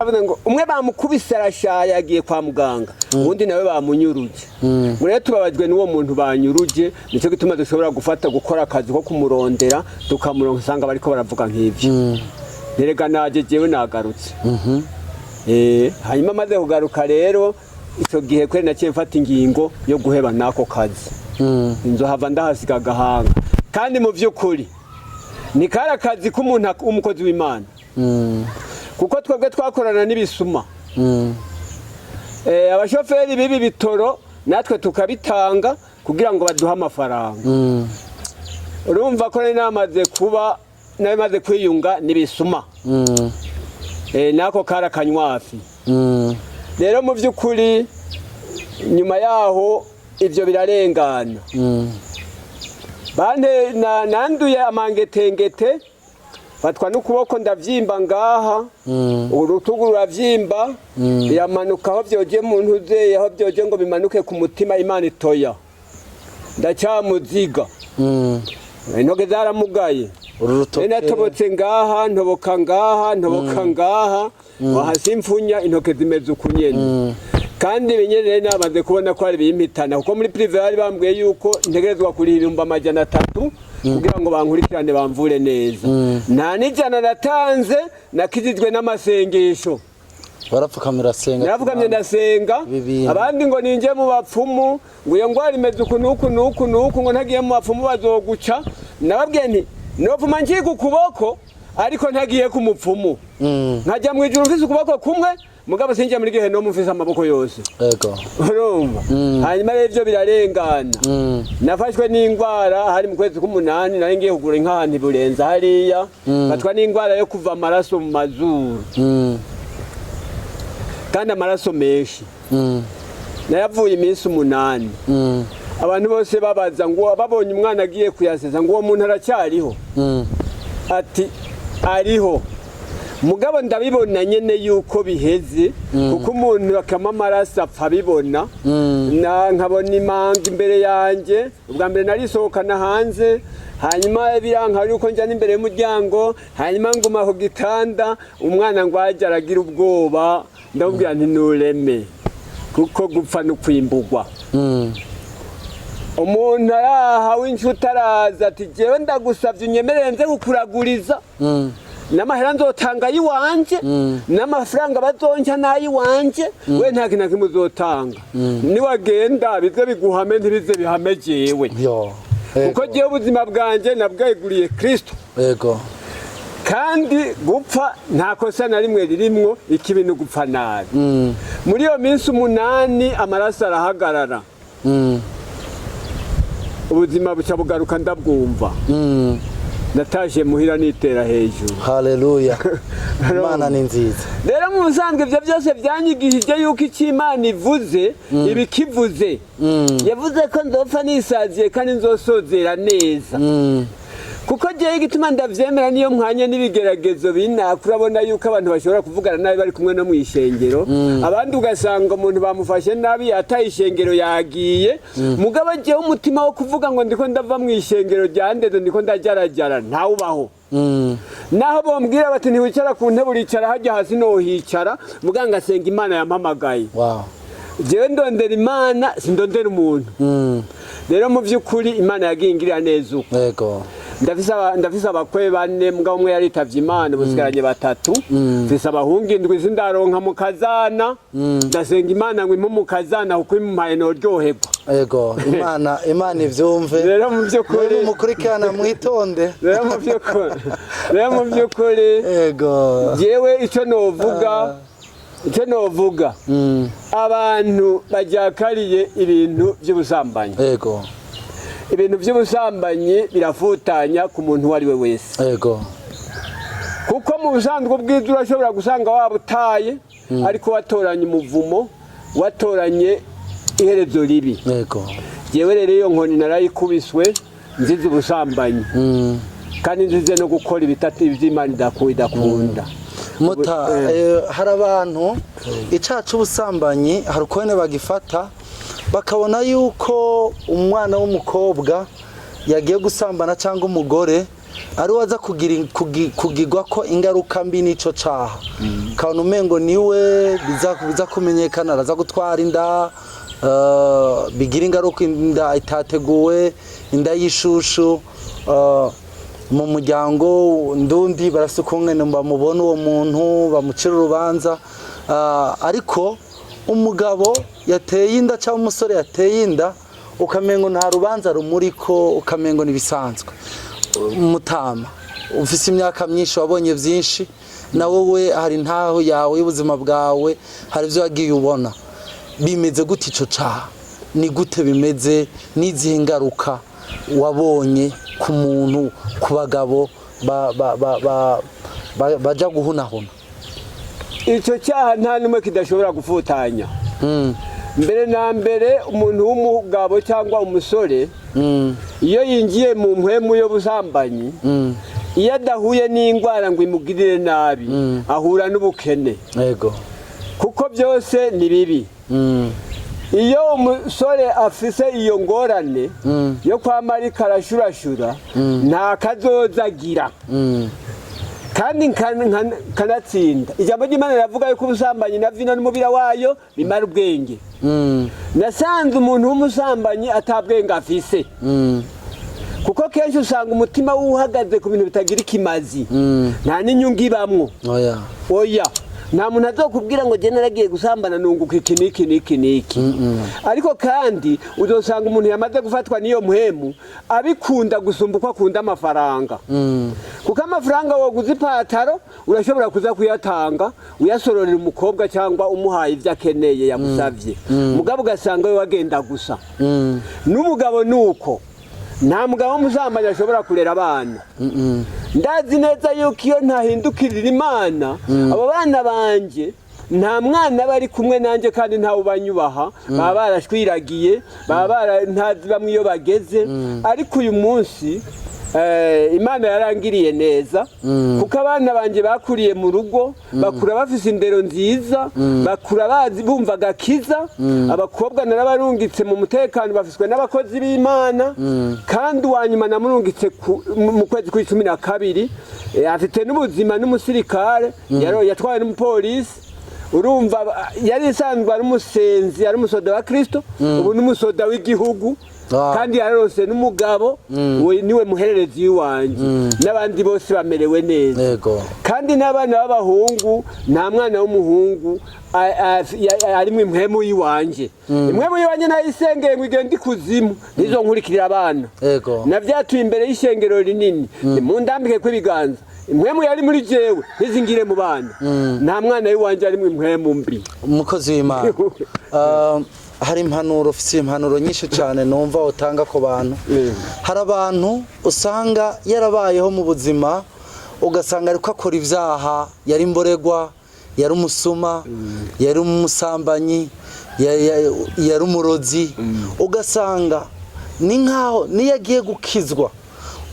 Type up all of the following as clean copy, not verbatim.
ngo umwe bamukubise arashaye yagiye kwa muganga ubundi nawe bamunyuruje rero tubabajwe n'uwo muntu banyuruje nico gituma dushobora gukora akazi ko kumurondera tukamuronka usanga bariko baravuga nk'ivyo nerega naje jewe nagarutse hanyuma maze kugaruka rero ico gihe kweri naciye mfata ingingo yo guheba nako kazi nzohava ndahasiga agahanga kandi mu vy'ukuri ni kara kazi k'umuntu umukozi w'Imana kuko twebwe twakorana n'ibisuma abashoferi bibi bitoro natwe tukabitanga kugira ngo baduhe amafaranga urumva ko namaze kwiyunga n'ibisuma nako kara kanywafi rero mu vy'ukuri nyuma yaho ivyo birarengana bante nanduye amangetengete fatwa n'ukuboko ndavyimba ngaha urutugu ruravyimba biramanuka aho vyoje mu ntuze aho vyoje ngo bimanuke ku mutima Imana itoya ndacyamuziga intoke zaramugaye natobotse ngaha ntoboka ngaha hasi mfunya intoke zimeze ukunyene kandi binyerere namaze kubona ko ari bimpitana kuko muri privé bari bambwiye yuko ntegerezwa kuririmba amajana 3 kugira ngo bankurikirane bamvure neza nta n'ijana natanze nakizizwe n'amasengesho barapfukamira senga naravugamye ndasenga abandi ngo ninje mu bapfumu ngo iyo ngwara imeze uku ngo ntagiye mu bapfumu bazoguca nababwiye nti nopfuma ngiye ukuboko ariko ntagiye ku mupfumu nkajya mu ijuru mfise ukuboko kumwe mugabo sinjye muri gihe no mufise amaboko yose yego urumva hanyuma rero ivyo birarengana nafashwe n'ingwara hari mu kwezi k'umunani nari ngiye kugura inka ntiburenza hariya fatwa n'ingwara yo kuva amaraso mu mazuru kandi amaraso menshi nayavuye iminsi 8 abantu bose babaza ngo babonye umwana agiye kuyaseza ngo uwo muntu aracyariho ati ariho mugabo ndabibona nyene yuko biheze kuko umuntu bakama amaraso apfa bibona nkabona imanga imbere yanje ubwa mbere narisohokana hanze hanyuma biranka yuko njya n'imbere y'umuryango hanyuma nguma ku gitanda umwana ngwaje aragira ubwoba ndabwira nti nureme kuko gupfa no kwimbugwa umuntu araha w'inshuti araza ati jewe ndagusavye unyemerere nze kukuraguriza n'amahera nzotanga yiwanje n'amafaranga bazonja nayiwanje we nta kintu kimwe uzotanga niwagenda bize biguhame ntibize bihame jewe kuko jewe ubuzima bwanje nabwayiguriye Kristo yego kandi gupfa nta kosa na rimwe ririmwo ikibintu gupfa nabi muri iyo minsi 8 amaraso arahagarara ubuzima buca bugaruka ndabwumva nataje muhira nitera hejuru haleluya Imana ni nziza rero mu busanzwe ivyo byose byanyigishije yuko Imana ivuze ibikivuze yavuze ko nzopfa nisaziye kandi nzosozera neza kuko jewe igituma ndavyemera niyo mwanya n'ibigeragezo binakurabona yuko abantu bashobora kuvugana nabi bari kumwe no mwishengero abandi ugasanga umuntu bamufashe nabi yataye ishengero yagiye mugabo jewe umutima wo kuvuga ngo ndiko ndava mwishengero ryandeze ndiko ndajarajara ntawubaho naho bombwira bati ntiwicara ku ntebe uricara hajya hasi no hicara muganga asenga Imana yampamagaye jewe ndondera Imana sindondera umuntu rero mu vy'ukuri Imana yagingirira neza uko yego ndafise abakwe 4 mugabo umwe yaritavye Imana busigaranye 3 mfise abahungu 7 sindaronka mu kazana ndasenga Imana ngo impu mu kazana kuko impaye no ryoherwa yego Imana ivyumve rero mu vy'ukuri mukurikirana mwitonde rero mu vy'ukuri yego jewe ico novuga abantu bajakariye ibintu by'ubusambanyi yego ibintu by'ubusambanyi birafutanya ku muntu wari we wese yego kuko mu busanzwe bwiza urashobora gusanga wabutaye ariko watoranye umuvumo watoranye iherezo ribi yego jewe rero iyo nkoni narayikubiswe nzize ubusambanyi kandi nzize no gukora ibitatu ivy'Imana idakunda hari abantu icacu ubusambanyi hari ukwene bagifata bakabona yuko umwana w'umukobwa yagiye gusambana cyangwa umugore ari waza kugirwa ko ingaruka mbi n'ico caha kabona umengo niwe biza kumenyekana araza gutwara inda bigira ingaruka inda itateguwe inda y'ishushu mu muryango ndundi barasukumwe bamubona uwo muntu bamucira urubanza ariko umugabo yateye inda cyangwa umusore yateye inda ukamengo nta rubanza rumuriko ukamengo nibisanzwe Mutama ufise imyaka myinshi wabonye byinshi na wowe hari ntaho yawe y'ubuzima bwawe hari byo wagiye ubona bimeze gute ico caha ni gute bimeze n'izihe ngaruka wabonye ku muntu ku bagabo baja guhunahuna icyo cyaha nta numwe kidashobora gufutanya mbere na mbere umuntu w'umugabo cyangwa umusore iyo yingiye mu mpwemu yo busambanyi iyo adahuye n'indwara ngo imugirire nabi ahura n'ubukene yego kuko byose ni bibi iyo umusore afise iyo ngorane yo kwamara karashurashura nta kazoza agira kandi kanatsinda ijambo ry'Imana riravuga yuko ubusambanyi na vino n'umubira wayo bimara ubwenge nasanze umuntu w'umusambanyi atabwenge afise kuko kenshi usanga umutima uhagaze ku bintu bitagira ikimazi nta n'inyungu ibamwo oya nta muntu azokubwira ngo je naragiye gusambana nunguka iki ariko kandi uzosanga umuntu yamaze gufatwa niyo muhemu abikunda gusumba uko akunda amafaranga kuko amafaranga woguze ipataro urashobora kuza kuyatanga uyasororera umukobwa cyangwa umuhaye ivyo akeneye yamusavye mugabo ugasanga we wagenda gusa n'umugabo nuko nta mugabo w'umusambanyi ashobora kurera abana ndazi neza yuko iyo ntahindukirira Imana abo bana banje nta mwana bari kumwe nanjye kandi ntawe ubanyubaha baba barashwiragiye baba ntazi bamwe iyo bageze ariko uyu munsi Imana yarangiriye neza kuko abana banje bakuriye mu rugo bakura bafise indero nziza bakura bazi bumva gakiza abakobwa narabarungitse mu mutekano bafiswe n'abakozi b'Imana kandi wanyuma namurungitse mu kwezi kwa 12 afite n'ubuzima n'umusirikare yatwaye n'umupolisi urumva yari isanzwe ari umusenzi ari umusoda wa Kristo ubu n'umusoda w'igihugu kandi yarose n'umugabo niwe muhererezi wanje n'abandi bose bamerewe neza kandi n'abana b'abahungu nta mwana w'umuhungu arimwe impwemu yiwanje impwemu yiwanje nayisengeye ngo igende ikuzimu nizo nkurikirira abana navyatuye imbere y'ishengero rinini nimundambike kw'ibiganza impwemu yari muri jewe ntizingire mu bana nta mwana yiwanje arimwe impwemu mbi umukozi w'Imana hari impanuro ufite impanuro nyinshi cyane numva utanga ku bantu hari abantu usanga yarabayeho mu buzima ugasanga ariko akora ibyaha yari imboregwa yari umusuma yari umusambanyi yari umurozi ugasanga ni nkaho niyo agiye gukizwa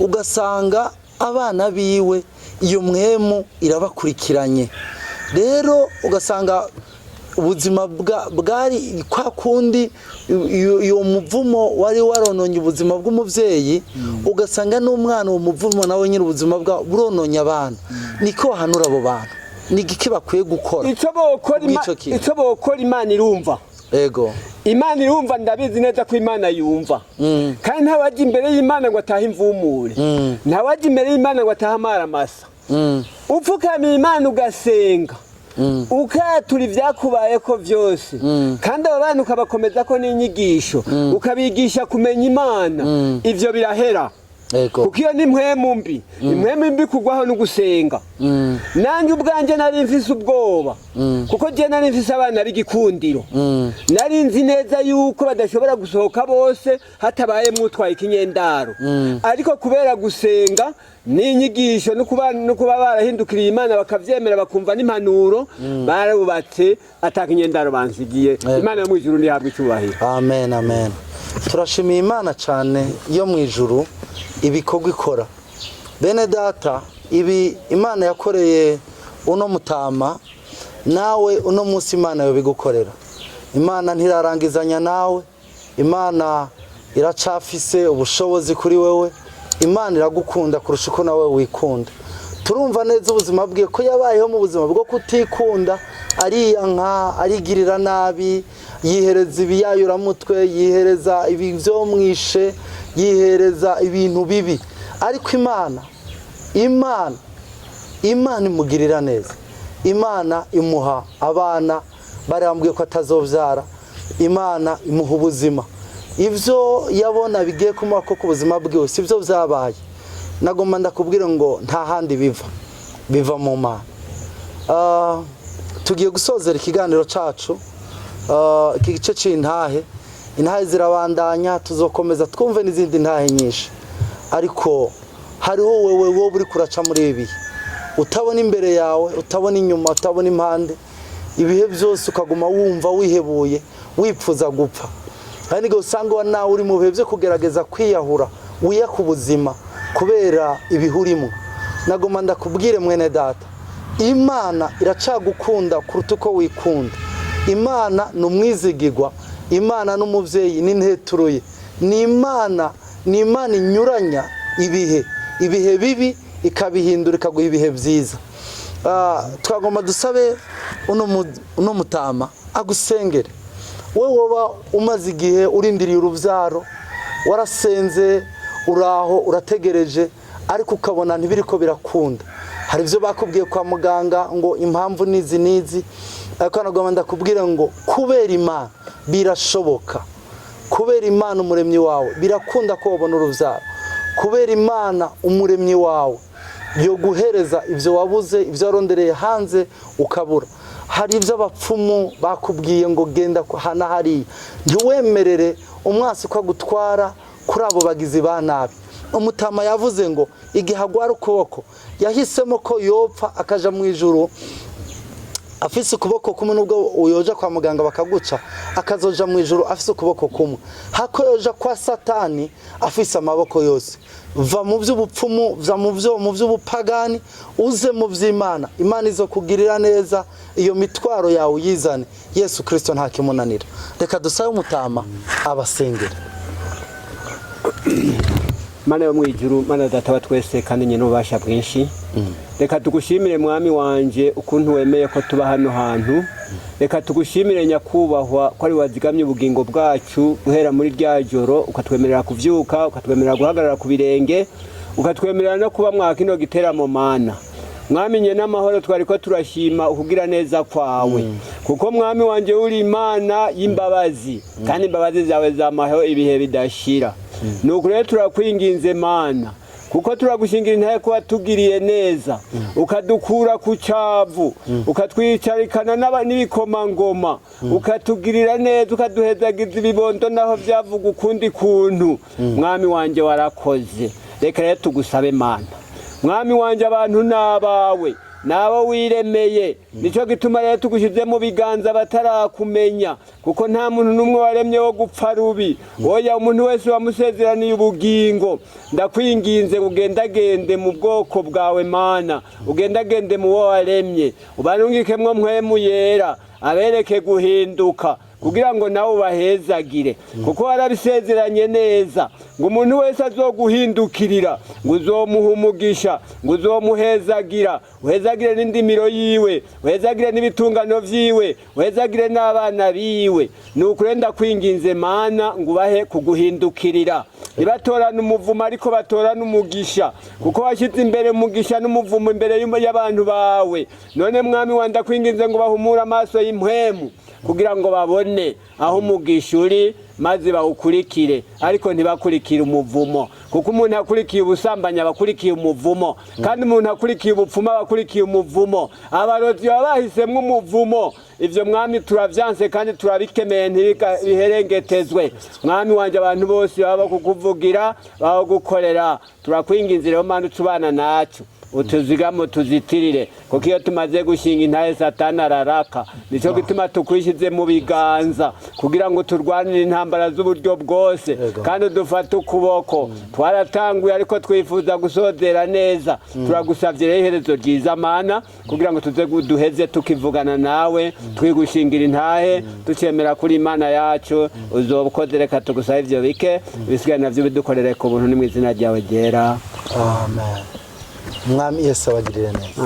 ugasanga abana biwe iyo mwemu irabakurikiranye rero ugasanga ubuzima bwari kwa kundi iyo muvumo wari warononye ubuzima bw'umuvyeyi ugasanga n'umwana uwo muvumo nawe nyine ubuzima bwa burononye abana niko hanura abo bantu nigiki bakwiye gukora ico bokora Imana irumva ego Imana irumva ndabizi neza ko Imana yumva kandi ntawaje imbere y'Imana ngo atahe imvumure ntawaje imbere y'Imana ngo atahe amaramasa upfukamiye Imana ugasenga ukatura ibyakubaye ko byose kandi abo bana ukabakomeza ko n'inyigisho ukabigisha kumenya Imana ivyo birahera kuko iyo ni impwemu mbi kugwaho no gusenga nanjye ubwanje nari mfise ubwoba kuko je nari mfise abana b'igikundiro nari nzi neza yuko badashobora gusohoka bose hatabaye mwutwaye ikinyendaro ariko kubera gusenga n'inyigisho no kuba barahindukiriye Imana bakavyemera bakumva n'impanuro barubatse atakinyendaro bansigiye Imana yo mwijuru ndihabwa icubahiro amen amen turashimiye Imana cyane yo mwijuru ibikorwa ikora bene data ibi Imana yakoreye uno Mutama nawe uno munsi Imana yo bigukorera Imana ntirarangizanya nawe Imana iracafise ubushobozi kuri wewe Imana iragukunda kurusha uko nawe wikunda turumva neza ubuzima bwe ko yabayeho mu buzima bwo kutikunda, ariyanka, arigirira nabi, yihereza ibiyayuramutwe, yihereza ibyomwishe, yihereza ibintu bibi. Ariko Imana imugirira neza. Imana imuha abana barambwiye ko atazobyara. Imana imuha ubuzima. Ibyo yabona bigiye kumuha ko ku buzima bwe si byo byabaye. Nagomba ndakubwira ngo nta handi biva mu Mana. Tugiye gusozera ikiganiro cacu, iki gice c'intahe. Intahe zirabandanya, tuzokomeza twumve n'izindi ntahe nyinshi. Ariko hariho wowe uri kuraca muri ibi, utabona imbere yawe, utabona inyuma, utabona impande, ibihe byose ukaguma wumva wihebuye, wipfuza gupfa. Kandi ngo usanga nawe uri mu bihe byo kugerageza kwiyahura, wiyaka ubuzima kubera ibihurimo. Nagomba ndakubwire mwene data, Imana iracagukunda kuruta uko wikunda. Imana ni umwizigirwa, Imana n'umubyeyi n'inteturuye. Ni Imana inyuranya ibihe bibi ikabihindura ikaguha ibihe byiza. Twagomba dusabe uno mutama agusengere. Wowe woba umaze igihe urindiriye urubyaro, warasenze, uraho urategereje, ariko ukabona ntibiriko birakunda. Hari ibyo bakubwiye kwa muganga ngo impamvu nizi, ariko nagomba ndakubwira ngo kubera Imana birashoboka. Kubera Imana umuremyi wawe birakunda ko wabona urubyaro. Kubera Imana umuremyi wawe yo guhereza ibyo wabuze, ibyo warondereye hanze ukabura. Hari ibyo abapfumu bakubwiye ngo genda hana hariya, ntiwemerere umwasi ko agutwara kuri abo bagizi ba nabi. Umutama yavuze ngo igihe agwara ukuboko yahisemo ko yopfa akaja mu ijuru afise ukuboko kumwe, nubwo uyoja kwa muganga bakaguca, akazoja mu ijuru afise ukuboko kumwe. Hako yoja kwa Satani afise amaboko yose. Va mu by'ubupfumu, va mu by'ubupagani, uze mu by'Imana. Imana izo kugirira neza, iyo mitwaro yawe yizane. Yesu Kristo nta kimunanira. Reka dusabe umutama abasengere. Mana yo mwijuru, Mana data wa twese kandi nyine ubasha bwinshi. Reka tugushimire mwami wanje ukuntu wemeye ko tuba hano hantu. Reka tugushimire nyakubahwa ko ari wazigamye ubugingo bwacu guhera muri rya joro, ukatwemerera kuvyuka, ukatwemerera guhagarara ku birenge, ukatwemerera no kuba mwakino giteramo Mana. Mwami nye n'amahoro twariko turashima ukugira neza kwawe, kuko mwami wanje uri Imana y'imbabazi, kandi imbabazi zawe zamaho ibihe bidashira. Nuko rero turakwinginze Mana, kuko turagushingira intahe ko watugiriye neza, ukadukura ku cavu, ukatwicarikana n'ibikomangoma, ukatugirira neza, ukaduhezagiza ibibondo naho byavuga ukundi kuntu. Mwami wanje warakoze. Reka rero tugusabe Mana, mwami wanje abantu nabawe, nabo wiremeye, nico gituma rero tugushize mu biganza batarakumenya, kuko nta muntu numwe waremye wo gupfa rubi. Oya, umuntu wese wamusezeraniye ubugingo. Ndakwinginze ugendagende mu bwoko bwawe Mana, ugendagende mu wo waremye, ubarungikemwo mpwemu yera abereke guhinduka, kugira ngo nawe bahezagire, kuko warabisezeranye neza ngo umuntu wese azoguhindukirira, ngo uzomuha umugisha, ngo uzomuhezagira, uhezagire n'indimiro yiwe, uhezagire n'ibitungano vyiwe, uhezagire n'abana biwe. Nuko rero ndakwinginze Mana ngo ubahe kuguhindukirira, ntibatorane umuvumo ariko batorane umugisha, kuko washize imbere umugisha n'umuvumo imbere y'abantu bawe. None mwami wanje ndakwinginze ngo bahumure amaso y'impwemu, kugira ngo babone aho umugisha uri, maze bawukurikire, ariko ntibakurikire umuvumo, kuko umuntu akurikiye ubusambanyi abakurikiye umuvumo, kandi umuntu akurikiye ubupfumu abakurikiye umuvumo. Abarozi baba bahisemwo umuvumo. Ivyo mwami turavyanse kandi turabikemeye ntibiherengetezwe. Mwami wanje abantu bose baba kukuvugira, baba gukorera, turakwinginze rero Mana utubana nacu, utuzigamo tuzitirire, kuko iyo tumaze gushinga intahe Satani araraka. Nico gituma tukwishize mu biganza, kugira ngo turwanire intambara z'uburyo bwose, kandi dufate ukuboko. Twaratanguye ariko twifuza gusozera neza. Turagusavye rero iherezo ryiza Mana, kugira ngo tuze duheze tukivugana nawe, twigushingira intahe, ducemera kuri Imana yacu. Uzobukoze, reka tugusabe ivyo bike bisigaye navyo bidukorere ku buntu, ni mu izina ryawe ryera. Amen. umwami Yesu abagirire neza.